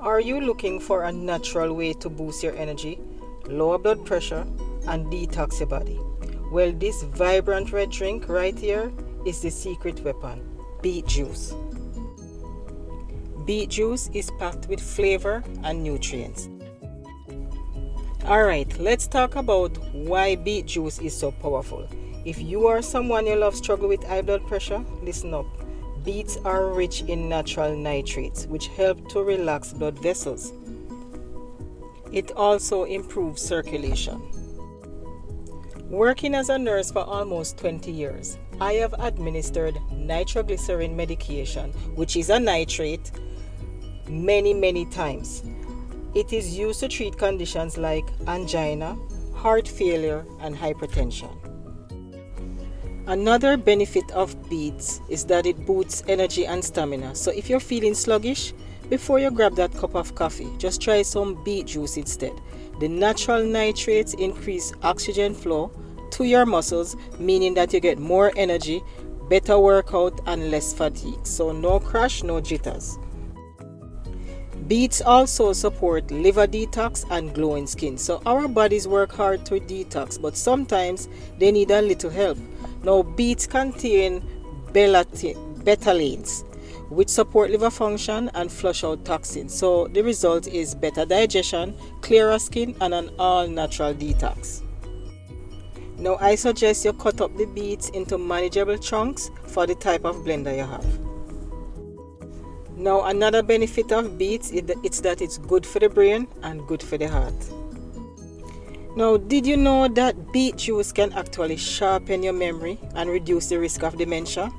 Are you looking for a natural way to boost your energy, lower blood pressure, and detox your body? Well, this vibrant red drink right here is the secret weapon: beet juice. Beet juice is packed with flavor and nutrients. Alright, let's talk about why beet juice is so powerful. If you are someone you love struggle with high blood pressure, listen up. Beets are rich in natural nitrates, which help to relax blood vessels. It also improves circulation. Working as a nurse for almost 20 years, I have administered nitroglycerin medication, which is a nitrate, many times. It is used to treat conditions like angina, heart failure, and hypertension. Another benefit of beets is that it boosts energy and stamina. So if you're feeling sluggish, before you grab that cup of coffee, just try some beet juice instead. The natural nitrates increase oxygen flow to your muscles, meaning that you get more energy, better workout, and less fatigue. So no crash, no jitters. Beets also support liver detox and glowing skin. So our bodies work hard to detox, but sometimes they need a little help. Now, beets contain betalains, which support liver function and flush out toxins. So the result is better digestion, clearer skin, and an all-natural detox. Now, I suggest you cut up the beets into manageable chunks for the type of blender you have. Now, another benefit of beets is that it's good for the brain and good for the heart. Now, did you know that beet juice can actually sharpen your memory and reduce the risk of dementia?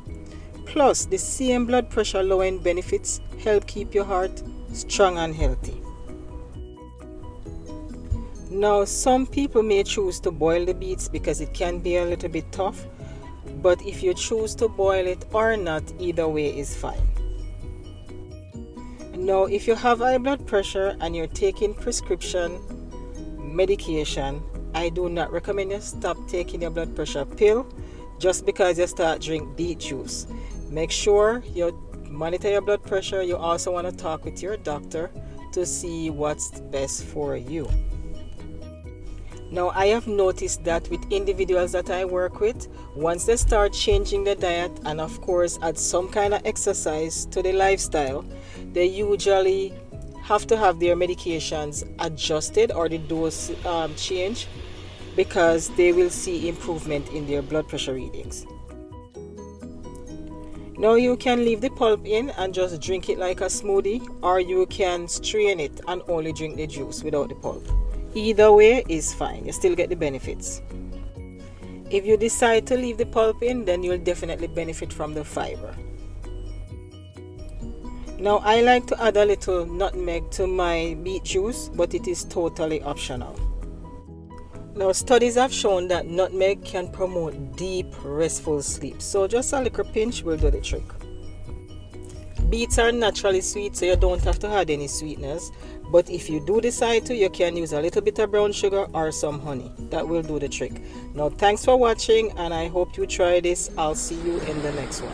Plus, the same blood pressure lowering benefits help keep your heart strong and healthy. Now, some people may choose to boil the beets because it can be a little bit tough, but if you choose to boil it or not, either way is fine. Now, if you have high blood pressure and you're taking prescription medication, I do not recommend you stop taking your blood pressure pill just because you start drink beet juice. Make sure you monitor your blood pressure. You also want to talk with your doctor to see what's best for you. Now, I have noticed that with individuals that I work with, once they start changing their diet and of course add some kind of exercise to the lifestyle, they usually have to have their medications adjusted or the dose change, because they will see improvement in their blood pressure readings. Now, you can leave the pulp in and just drink it like a smoothie, or you can strain it and only drink the juice without the pulp. Either way is fine, you still get the benefits. If you decide to leave the pulp in, then you'll definitely benefit from the fiber. Now, I like to add a little nutmeg to my beet juice, but it is totally optional. Now, studies have shown that nutmeg can promote deep, restful sleep, so just a little pinch will do the trick. Beets are naturally sweet, so you don't have to add any sweeteners, but if you do decide to, you can use a little bit of brown sugar or some honey. That will do the trick. Now, thanks for watching, and I hope you try this. I'll see you in the next one.